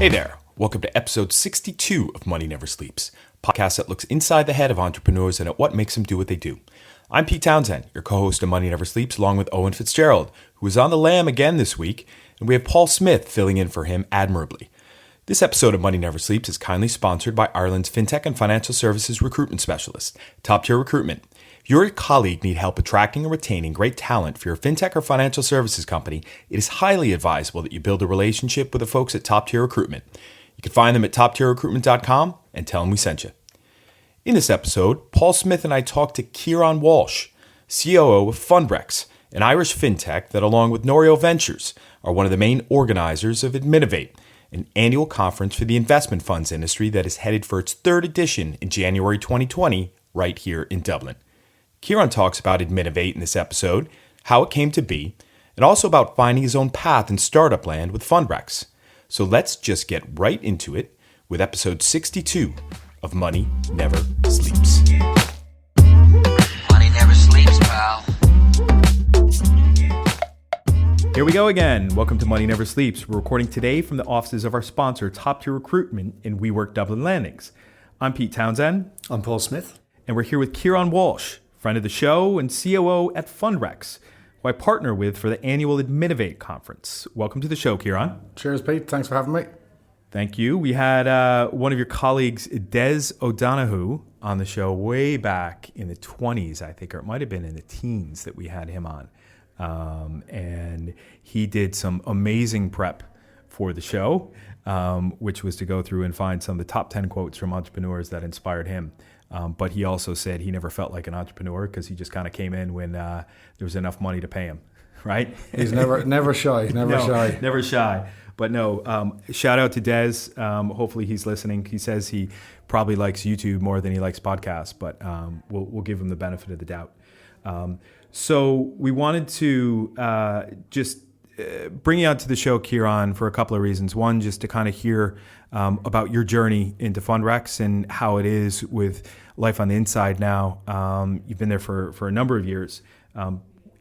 Hey there, welcome to episode 62 of Money Never Sleeps, a podcast that looks inside the head of entrepreneurs and at what makes them do what they do. I'm Pete Townsend, your co-host of Money Never Sleeps, along with Owen Fitzgerald, who is on the lam again this week, and we have Paul Smith filling in for him admirably. This episode of Money Never Sleeps is kindly sponsored by Ireland's fintech and financial services recruitment specialist, Top Tier Recruitment. If your colleague need help attracting or retaining great talent for your fintech or financial services company, it is highly advisable that you build a relationship with the folks at Top Tier Recruitment. You can find them at toptierrecruitment.com and tell them we sent you. In this episode, Paul Smith and I talked to Kieran Walsh, COO of Fundrex, an Irish fintech that, along with Norio Ventures, are one of the main organizers of Adminovate, an annual conference for the investment funds industry that is headed for its third edition in January 2020 right here in Dublin. Kieran talks about Adminovate in this episode, how it came to be, and also about finding his own path in startup land with Fundrex. So let's just get right into it with episode 62 of Money Never Sleeps. Money never sleeps, pal. Here we go again. Welcome to Money Never Sleeps. We're recording today from the offices of our sponsor, Top Tier Recruitment in WeWork Dublin Landings. I'm Pete Townsend. I'm Paul Smith. And we're here with Kieran Walsh, friend of the show and COO at Fundrex, who I partner with for the annual Adminovate conference. Welcome to the show, Kieran. Cheers, Pete. Thanks for having me. Thank you. We had one of your colleagues, Des O'Donoghue, on the show way back in the 20s, I think, or it might have been in the teens that we had him on. And he did some amazing prep for the show, which was to go through and find some of the top 10 quotes from entrepreneurs that inspired him. But he also said he never felt like an entrepreneur because he just kind of came in when there was enough money to pay him, right? He's never shy, Never shy. But no, shout out to Des. Hopefully he's listening. He says he probably likes YouTube more than he likes podcasts, but we'll give him the benefit of the doubt. So we wanted to just bring you out to the show, Kieran, for a couple of reasons. One, just to kind of hear about your journey into Fundrex and how it is with life on the inside now. You've been there for a number of years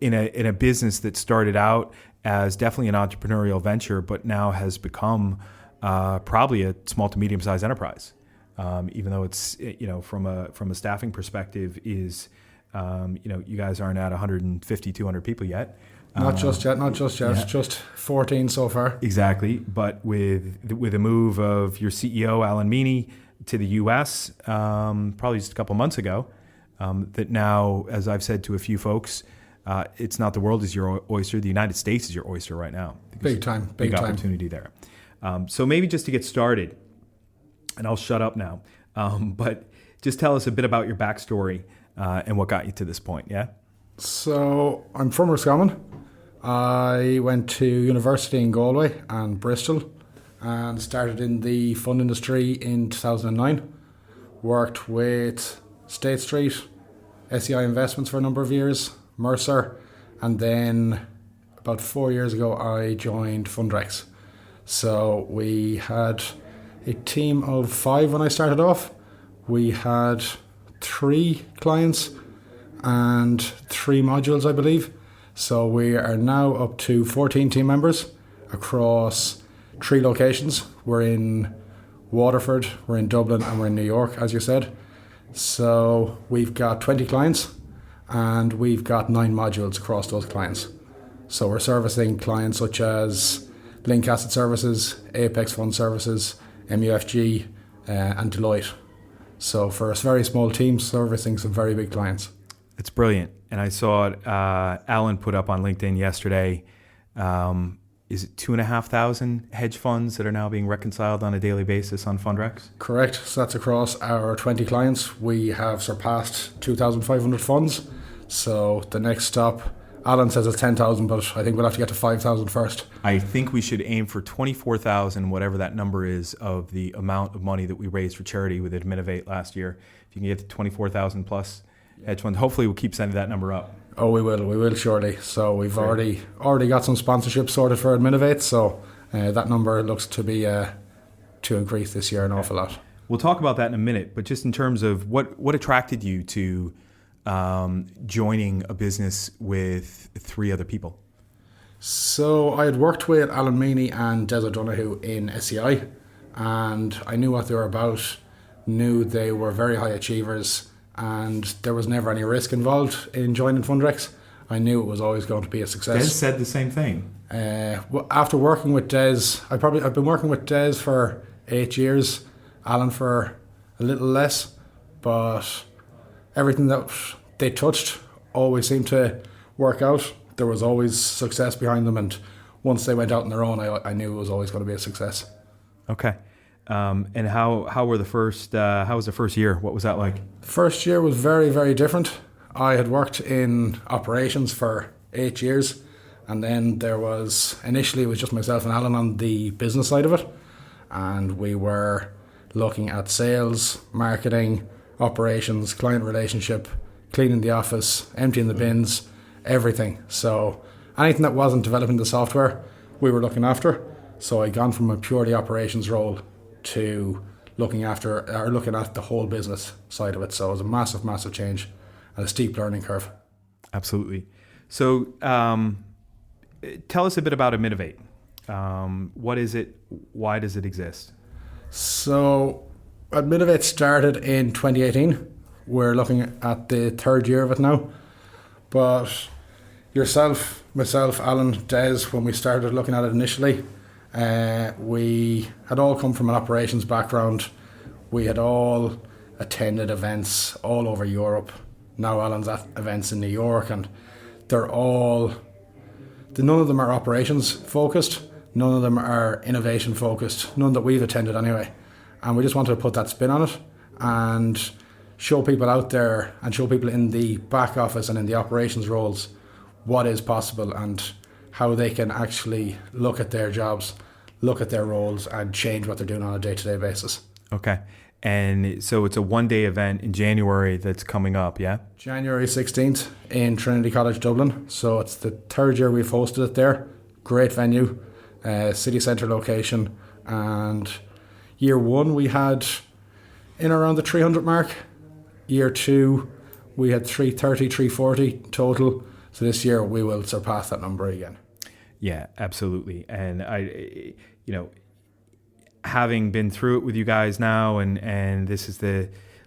in a business that started out as definitely an entrepreneurial venture, but now has become probably a small to medium-sized enterprise. Even though it's, from a staffing perspective is, you guys aren't at 150, 200 people yet. Not just yet. Yeah. Just 14 so far. Exactly. But with the move of your CEO, Alan Meany, to the U.S., probably just a couple months ago, that now, as I've said to a few folks, it's not the world is your oyster, the United States is your oyster right now. Big time. Big opportunity there. So maybe just to get started, and I'll shut up now, but just tell us a bit about your backstory and what got you to this point, yeah? So I'm from Roscommon. I went to university in Galway and Bristol and started in the fund industry in 2009. Worked with State Street, SEI Investments for a number of years, Mercer, and then about 4 years ago I joined Fundrex. So we had a team of 5 when I started off. We had 3 clients and 3 modules, I believe. So we are now up to 14 team members across 3 locations. We're in Waterford, we're in Dublin, and we're in New York, as you said. So we've got 20 clients and we've got 9 modules across those clients. So we're servicing clients such as Link Asset Services, Apex Fund Services, MUFG, and Deloitte. So for a very small team, servicing some very big clients. It's brilliant. And I saw it, Alan put up on LinkedIn yesterday, is it 2,500 hedge funds that are now being reconciled on a daily basis on Fundrex? Correct. So that's across our 20 clients. We have surpassed 2,500 funds. So the next stop, Alan says it's 10,000, but I think we'll have to get to 5,000 first. I think we should aim for 24,000, whatever that number is, of the amount of money that we raised for charity with Adminovate last year. If you can get to 24,000 plus hedge funds, hopefully we'll keep sending that number up. Oh, we will surely. So we've already got some sponsorship sorted for Adminovate, so that number looks to be to increase this year an awful lot. We'll talk about that in a minute, but just in terms of what attracted you to joining a business with 3 other people? So I had worked with Alan Meany and Des O'Donoghue in SEI and I knew what they were about, knew they were very high achievers, and there was never any risk involved in joining Fundrex. I knew it was always going to be a success. Des said the same thing. After working with Des, I've been working with Des for 8 years, Alan for a little less, but everything that they touched always seemed to work out. There was always success behind them, and once they went out on their own, I knew it was always going to be a success. Okay. And how was the first year? What was that like? The first year was very, very different. I had worked in operations for 8 years, and then initially it was just myself and Alan on the business side of it, and we were looking at sales, marketing, operations, client relationship, cleaning the office, emptying the bins, everything. So anything that wasn't developing the software, we were looking after. So I'd gone from a purely operations role to looking at the whole business side of it. So it was a massive, massive change and a steep learning curve. Absolutely. So tell us a bit about Adminovate. What is it? Why does it exist? So Adminovate started in 2018. We're looking at the third year of it now. But yourself, myself, Alan, Des, when we started looking at it initially, we had all come from an operations background. We had all attended events all over Europe. Now Alan's at events in New York, and none of them are operations focused. None of them are innovation focused. None that we've attended anyway. And we just wanted to put that spin on it and show people out there and show people in the back office and in the operations roles what is possible and how they can actually look at their jobs, look at their roles, and change what they're doing on a day-to-day basis. Okay. And so it's a one-day event in January that's coming up, yeah? January 16th in Trinity College, Dublin. So it's the third year we've hosted it there. Great venue, city centre location. And year one we had in around the 300 mark. Year two we had 330, 340 total. So this year we will surpass that number again. Yeah, absolutely. And having been through it with you guys now, and this is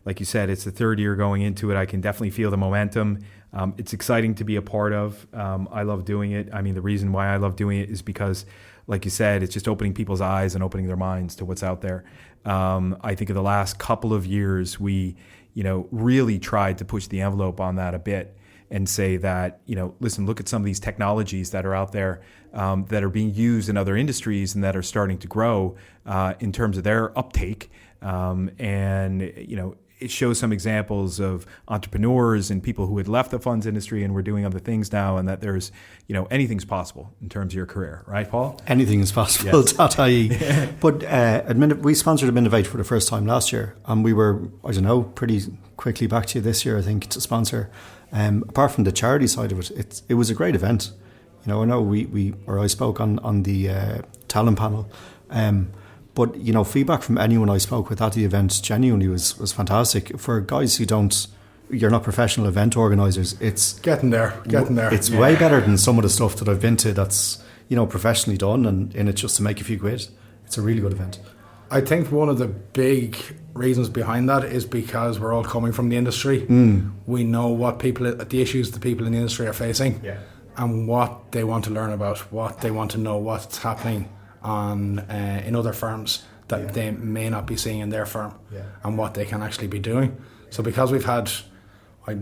like you said, it's the third year going into it, I can definitely feel the momentum. It's exciting to be a part of. I love doing it. I mean, the reason why I love doing it is because, like you said, it's just opening people's eyes and opening their minds to what's out there. I think in the last couple of years, we, really tried to push the envelope on that a bit and say that, listen, look at some of these technologies that are out there that are being used in other industries and that are starting to grow in terms of their uptake. It shows some examples of entrepreneurs and people who had left the funds industry and were doing other things now, and that there's, anything's possible in terms of your career, right, Paul? Anything is possible, yes. But we sponsored Adminovate for the first time last year, and we were, pretty quickly back to you this year, I think, to sponsor. Apart from the charity side of it, it was a great event. I know I spoke on the talent panel. But, feedback from anyone I spoke with at the event genuinely was fantastic. For guys you're not professional event organisers, it's... Getting there. It's way better than some of the stuff that I've been to that's, professionally done and in it just to make a few quid. It's a really good event. I think one of the big reasons behind that is because we're all coming from the industry. We know the issues the people in the industry are facing and what they want to learn about, what they want to know, what's happening in other firms that they may not be seeing in their firm and what they can actually be doing. So because we've had, I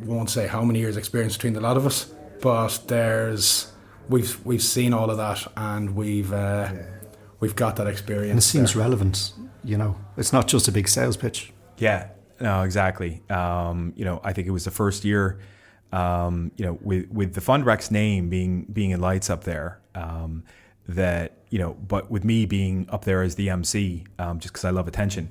won't say how many years experience between the lot of us, but we've seen all of that and we've got that experience. And it seems relevant, It's not just a big sales pitch. Yeah, no, exactly. I think it was the first year, with the Fundrex name being in lights up there, that, but with me being up there as the MC, just because I love attention,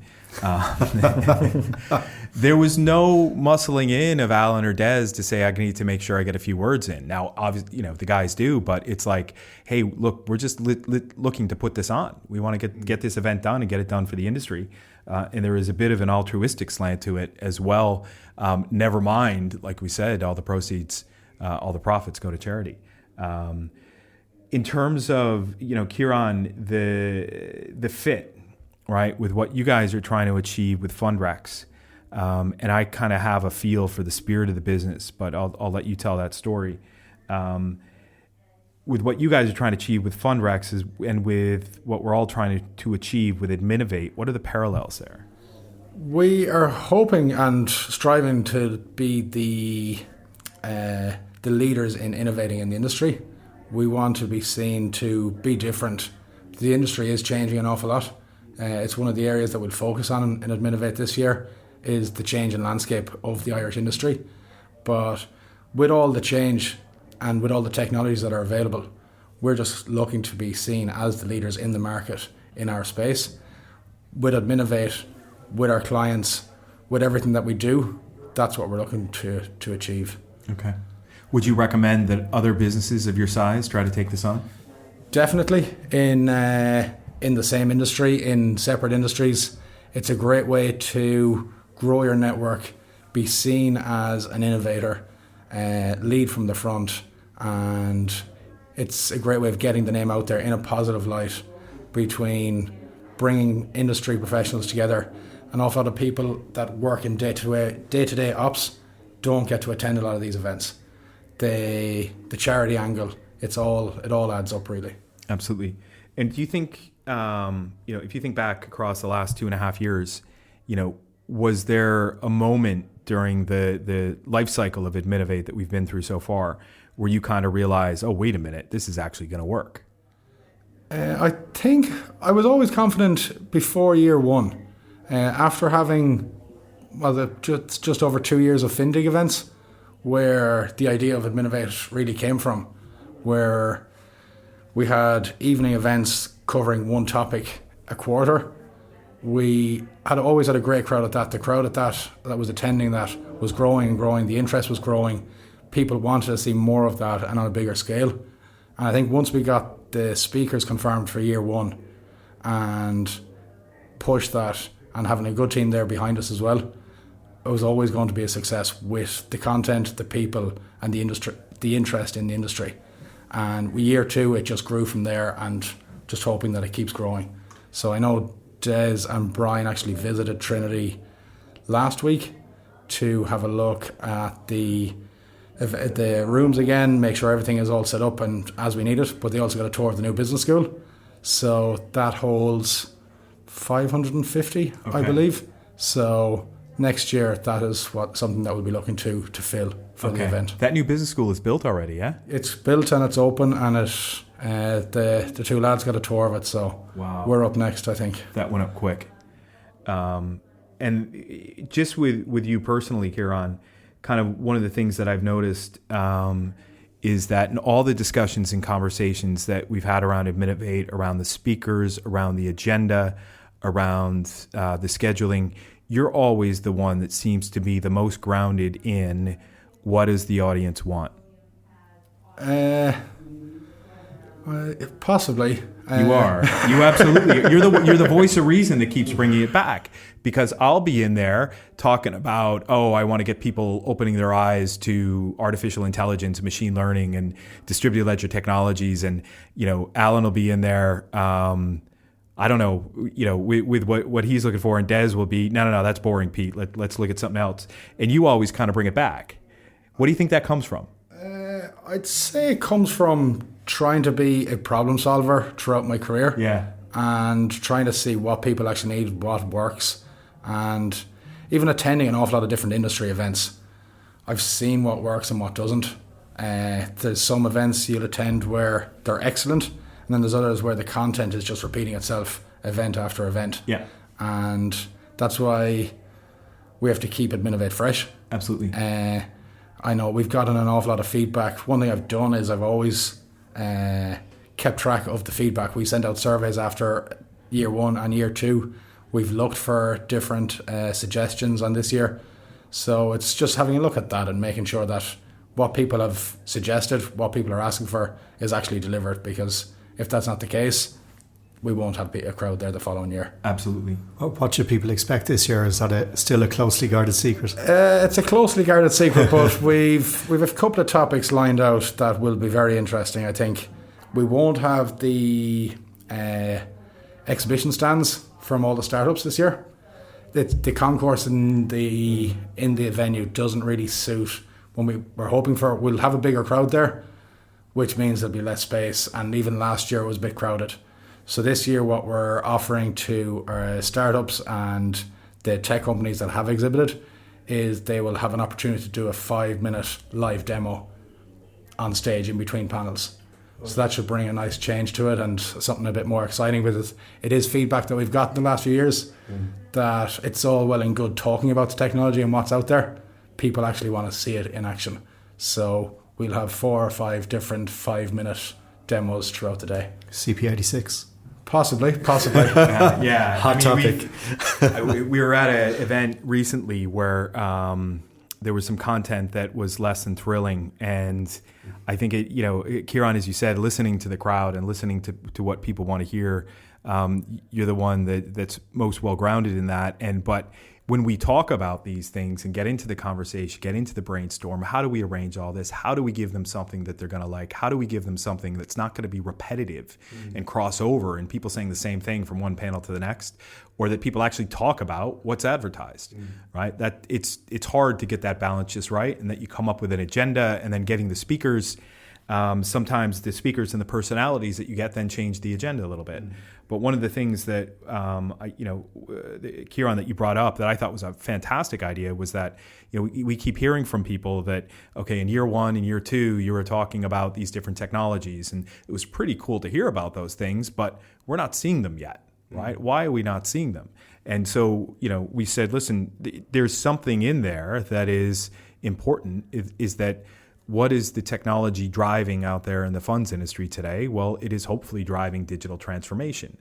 there was no muscling in of Alan or Des to say, I need to make sure I get a few words in. Now, obviously, the guys do, but it's like, hey, look, we're just looking to put this on. We want to get this event done and get it done for the industry. And there is a bit of an altruistic slant to it as well. Never mind, like we said, all the proceeds, all the profits go to charity. In terms of, Kieran, the fit right, with what you guys are trying to achieve with FundRex. And I kind of have a feel for the spirit of the business, but I'll let you tell that story. With what you guys are trying to achieve with FundRex and with what we're all trying to achieve with Adminovate, what are the parallels there? We are hoping and striving to be the leaders in innovating in the industry. We want to be seen to be different. The industry is changing an awful lot. It's one of the areas that we'll focus on in Adminovate this year, is the change in landscape of the Irish industry. But with all the change and with all the technologies that are available, we're just looking to be seen as the leaders in the market in our space. With Adminovate, with our clients, with everything that we do, that's what we're looking to achieve. Okay. Would you recommend that other businesses of your size try to take this on? Definitely. In the same industry, in separate industries, it's a great way to grow your network, be seen as an innovator, lead from the front, and it's a great way of getting the name out there in a positive light between bringing industry professionals together. An awful lot of people that work in day-to-day ops don't get to attend a lot of these events. The charity angle, it all adds up really. Absolutely. And do you think, if you think back across the last 2.5 years, was there a moment during the life cycle of Adminovate that we've been through so far where you kind of realize, oh, wait a minute, this is actually going to work? I think I was always confident before year one. After having, just over 2 years of FinDig events, where the idea of Adminovate really came from, where we had evening events covering one topic a quarter. We had always had a great crowd at that. The crowd at that was attending that was growing and growing. The interest was growing. People wanted to see more of that and on a bigger scale. And I think once we got the speakers confirmed for year one and pushed that and having a good team there behind us as well, it was always going to be a success with the content, the people, and the industry, the interest in the industry. And year two, it just grew from there, and just hoping that it keeps growing. So I know Des and Brian actually visited Trinity last week to have a look at the rooms again, make sure everything is all set up and as we need it. But they also got a tour of the new business school. So that holds 550, okay. I believe. So next year, that is something that we'll be looking to fill for the event. That new business school is built already, yeah? It's built and it's open, and the two lads got a tour of it, so wow. We're up next, I think. That went up quick. And just with you personally, Kieran, kind of one of the things that I've noticed is that in all the discussions and conversations that we've had around Adminovate, around the speakers, around the agenda, around the scheduling, you're always the one that seems to be the most grounded in what does the audience want. Possibly. You are. You absolutely. You're the voice of reason that keeps bringing it back. Because I'll be in there talking about, I want to get people opening their eyes to artificial intelligence, and machine learning, and distributed ledger technologies, and Alan will be in there. I don't know, with what he's looking for, and Des will be, no, that's boring, Pete. Let's look at something else. And you always kind of bring it back. What do you think that comes from? I'd say it comes from trying to be a problem solver throughout my career. Yeah. And trying to see what people actually need, what works. And even attending an awful lot of different industry events, I've seen what works and what doesn't. There's some events you'll attend where they're excellent, and then there's others where the content is just repeating itself event after event. Yeah. And that's why we have to keep Adminovate fresh. Absolutely. I know we've gotten an awful lot of feedback. One thing I've done is I've always kept track of the feedback. We send out surveys after year one and year two. We've looked for different suggestions on this year. So it's just having a look at that and making sure that what people have suggested, what people are asking for, is actually delivered. Because if that's not the case, we won't have a crowd there the following year. Absolutely. What should people expect this year? Is that still a closely guarded secret? It's a closely guarded secret, but we've a couple of topics lined out that will be very interesting, I think. We won't have the exhibition stands from all the startups this year. The concourse in the venue doesn't really suit when we're hoping for. We'll have a bigger crowd there, which means there'll be less space. And even last year it was a bit crowded. So this year, what we're offering to our startups and the tech companies that have exhibited is they will have an opportunity to do a 5-minute live demo on stage in between panels. So that should bring a nice change to it and something a bit more exciting, because it is feedback that we've got in the last few years that it's all well and good talking about the technology and what's out there. People actually want to see it in action. So we'll have 4 or 5 different 5-minute demos throughout the day. CP86. Possibly. Yeah. Hot topic. We were at an event recently where there was some content that was less than thrilling, and I think Kieran, as you said, listening to the crowd and listening to what people want to hear, you're the one that's most well grounded in that. But when we talk about these things and get into the conversation, get into the brainstorm, how do we arrange all this? How do we give them something that they're going to like? How do we give them something that's not going to be repetitive and cross over and people saying the same thing from one panel to the next, or that people actually talk about what's advertised, right? That it's hard to get that balance just right, and that you come up with an agenda and then getting the speakers. Sometimes the speakers and the personalities that you get then change the agenda a little bit. But one of the things that, Kieran, that you brought up that I thought was a fantastic idea was that, we keep hearing from people that, okay, in year 1 and year 2, you were talking about these different technologies, and it was pretty cool to hear about those things, but we're not seeing them yet, right? Why are we not seeing them? And so, we said, listen, there's something in there that is important, is that what is the technology driving out there in the funds industry today? Well, it is hopefully driving digital transformation.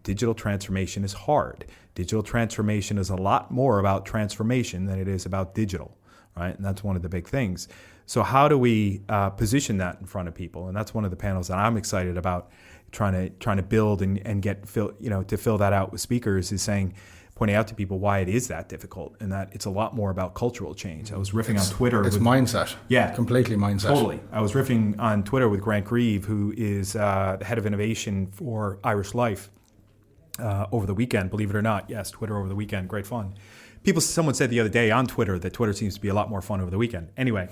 Digital transformation is hard. Digital transformation is a lot more about transformation than it is about digital, right? And that's one of the big things. So how do we position that in front of people? And that's one of the panels that I'm excited about trying to build and get to fill that out with speakers, is pointing out to people why it is that difficult, and that it's a lot more about cultural change. I was riffing on Twitter. It's mindset. Yeah. Completely mindset. Totally. I was riffing on Twitter with Grant Grieve, who is the head of innovation for Irish Life, over the weekend, believe it or not. Yes, Twitter over the weekend. Great fun. Someone said the other day on Twitter that Twitter seems to be a lot more fun over the weekend. Anyway,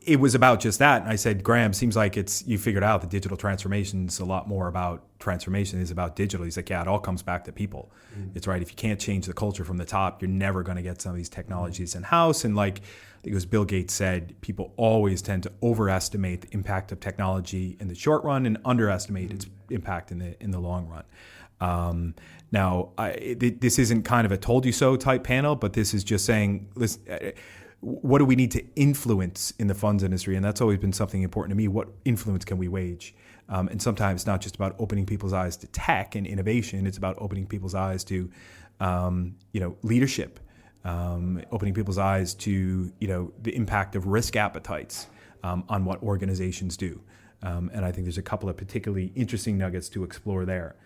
it was about just that. And I said, Graham, seems like you figured out that digital transformation is a lot more about transformation is about digital. He's like, yeah, it all comes back to people. It's right. If you can't change the culture from the top, you're never going to get some of these technologies in house. And like, I think it was Bill Gates said, people always tend to overestimate the impact of technology in the short run and underestimate its impact in the long run. Now, this isn't kind of a told you so type panel, but this is just saying, listen, what do we need to influence in the funds industry? And that's always been something important to me. What influence can we wage? And sometimes it's not just about opening people's eyes to tech and innovation. It's about opening people's eyes to, leadership, opening people's eyes to, the impact of risk appetites on what organizations do. And I think there's a couple of particularly interesting nuggets to explore there.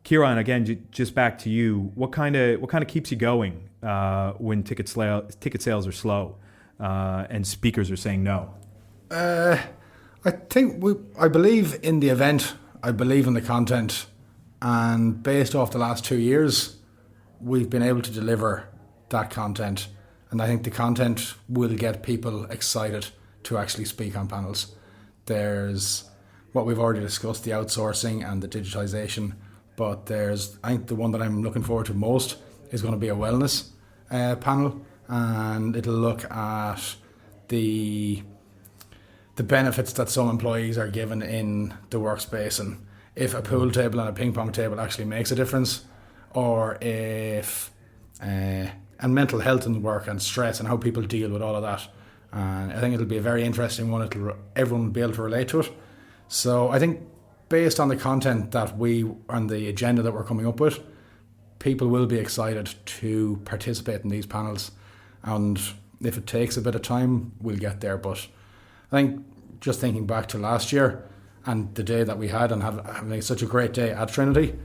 Kieran, again, just back to you. What kind of keeps you going when ticket sales are slow and speakers are saying no? I think I believe in the event. I believe in the content, and based off the last 2 years, we've been able to deliver that content, and I think the content will get people excited to actually speak on panels. There's what we've already discussed, the outsourcing and the digitization. But I think the one that I'm looking forward to most is going to be a wellness panel, and it'll look at the benefits that some employees are given in the workspace, and if a pool table and a ping pong table actually makes a difference, or if and mental health in work and stress and how people deal with all of that. And I think it'll be a very interesting one. Everyone will be able to relate to it. So I think, based on the content that and the agenda that we're coming up with, people will be excited to participate in these panels. And if it takes a bit of time, we'll get there. But I think just thinking back to last year and the day that we had and having such a great day at Trinity,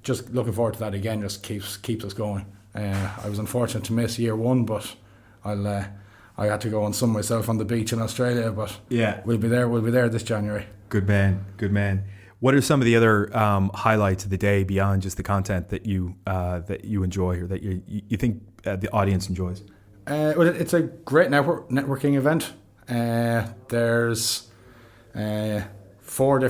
just looking forward to that again just keeps us going. I was unfortunate to miss year 1, but I had to go and sun myself on the beach in Australia. But yeah, we'll be there this January. Good man. What are some of the other highlights of the day beyond just the content that you enjoy or that you think the audience enjoys? Well, it's a great networking event. There's 5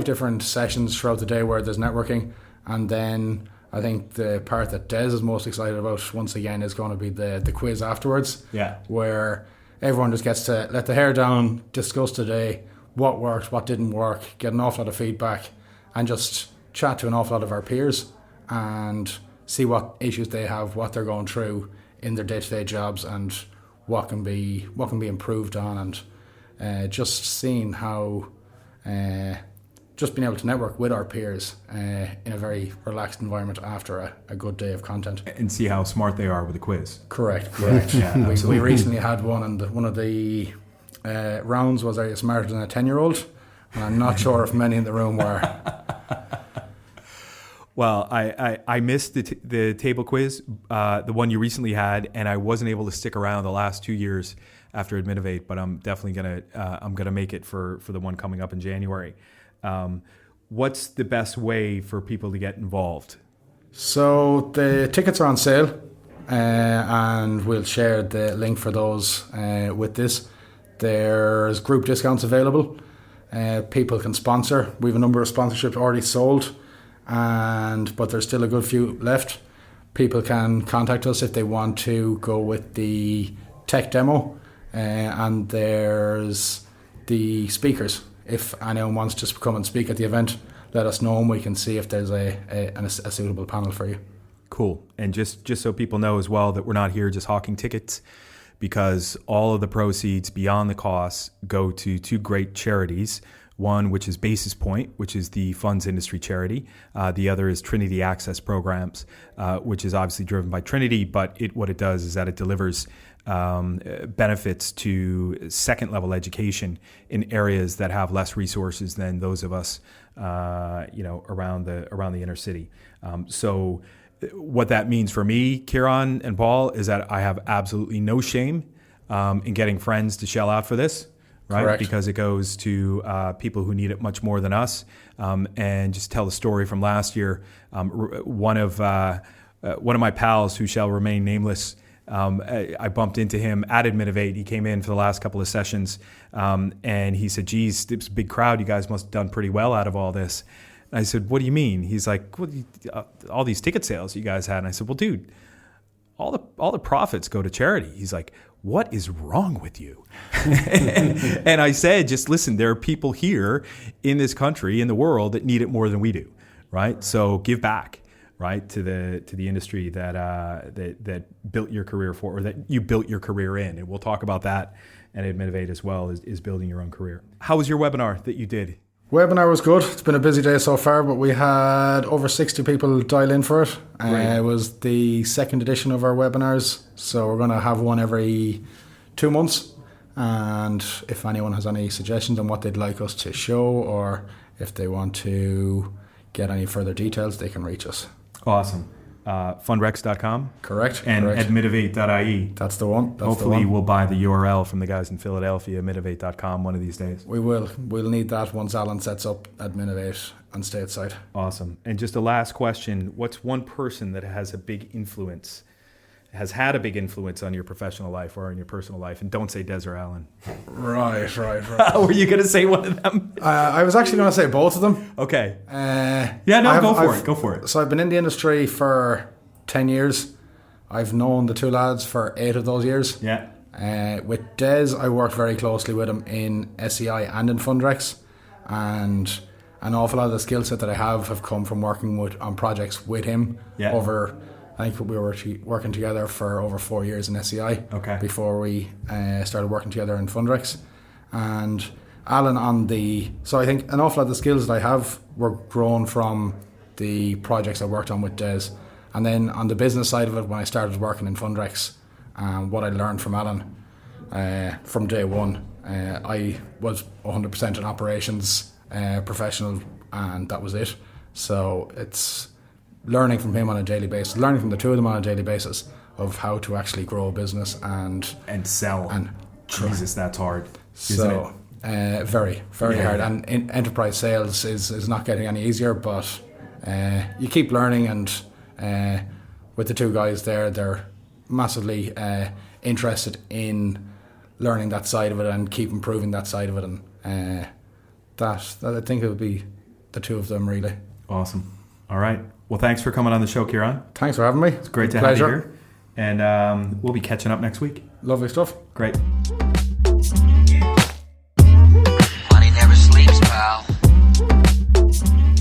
different sessions throughout the day where there's networking, and then I think the part that Des is most excited about once again is going to be the quiz afterwards. Yeah, where everyone just gets to let the hair down, discuss today what worked, what didn't work, get an awful lot of feedback, and just chat to an awful lot of our peers and see what issues they have, what they're going through in their day-to-day jobs, and what can be improved on, and just seeing how just being able to network with our peers in a very relaxed environment after a good day of content. And see how smart they are with the quiz. Correct. Yeah, we recently had one, and one of the rounds was, are you smarter than a 10-year-old? And I'm not sure if many in the room were. Well, I missed the table quiz, the one you recently had, and I wasn't able to stick around the last 2 years after Adminovate, but I'm definitely gonna make it for the one coming up in January. What's the best way for people to get involved? So the tickets are on sale, and we'll share the link for those with this. There's group discounts available. People can sponsor. We have a number of sponsorships already sold, but there's still a good few left. People can contact us if they want to go with the tech demo, and there's the speakers. If anyone wants to come and speak at the event, let us know and we can see if there's a suitable panel for you. Cool. And just so people know as well that we're not here just hawking tickets, because all of the proceeds beyond the costs go to 2 great charities. One, which is Basis Point, which is the funds industry charity. The other is Trinity Access Programs, which is obviously driven by Trinity, but what it does is that it delivers benefits to second-level education in areas that have less resources than those of us, around the inner city. So what that means for me, Kieran and Paul, is that I have absolutely no shame in getting friends to shell out for this. Right, correct. Because it goes to people who need it much more than us. And just tell the story from last year. One of my pals, who shall remain nameless, I bumped into him at Adminovate. He came in for the last couple of sessions, and he said, "Geez, it's a big crowd. You guys must have done pretty well out of all this." And I said, "What do you mean?" He's like, "All these ticket sales you guys had." And I said, "Well, dude, all the profits go to charity." He's like, "What is wrong with you?" And I said, just listen, there are people here in this country, in the world, that need it more than we do, right? So give back, right, to the industry that built your career for, or that you built your career in. And we'll talk about that and Adminovate as well, is building your own career. How was your webinar that you did? Webinar was good. It's been a busy day so far, but we had over 60 people dial in for it. It was the second edition of our webinars, so we're going to have one every 2 months. And if anyone has any suggestions on what they'd like us to show, or if they want to get any further details, they can reach us. Awesome. Fundrex.com? Correct. And correct. Adminovate.Â. That's the one. Hopefully we'll buy the URL from the guys in Philadelphia, Adminovate.com, one of these days. We will. We'll need that once Alan sets up Adminovate on stateside. Awesome. And just a last question. What's one person that has had a big influence on your professional life or in your personal life? And don't say Des or Alan. Right. Were you going to say one of them? I was actually going to say both of them. Okay. Go for it. So I've been in the industry for 10 years. I've known the 2 lads for 8 of those years. Yeah. With Des, I worked very closely with him in SEI and in Fundrex. And an awful lot of the skill set that I have come from working on projects with him over... I think we were working together for over 4 years in SEI before we started working together in Fundrex. And Alan so I think an awful lot of the skills that I have were grown from the projects I worked on with Des. And then on the business side of it, when I started working in Fundrex, what I learned from Alan from day one, I was 100% an operations professional, and that was it. So it's learning from him on a daily basis, learning from the 2 of them on a daily basis of how to actually grow a business and sell. And Jesus, that's hard, isn't it? Very, very hard. And enterprise sales is not getting any easier, but you keep learning, and with the two guys there, they're massively interested in learning that side of it and keep improving that side of it, and that I think it would be the two of them really. Awesome. All right. Well, thanks for coming on the show, Kieran. Thanks for having me. It's great to have you here. And we'll be catching up next week. Lovely stuff. Great. Money never sleeps, pal.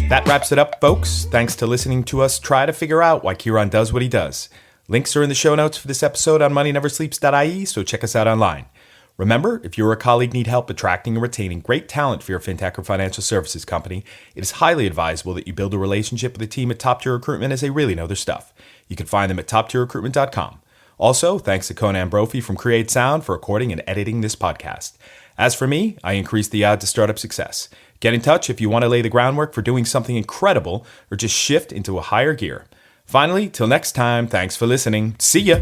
That wraps it up, folks. Thanks to listening to us try to figure out why Kieran does what he does. Links are in the show notes for this episode on moneyneversleeps.Â, so check us out online. Remember, if you or a colleague need help attracting and retaining great talent for your fintech or financial services company, it is highly advisable that you build a relationship with a team at Top Tier Recruitment, as they really know their stuff. You can find them at toptierrecruitment.com. Also, thanks to Conan Brophy from Create Sound for recording and editing this podcast. As for me, I increase the odds of startup success. Get in touch if you want to lay the groundwork for doing something incredible or just shift into a higher gear. Finally, till next time, thanks for listening. See ya!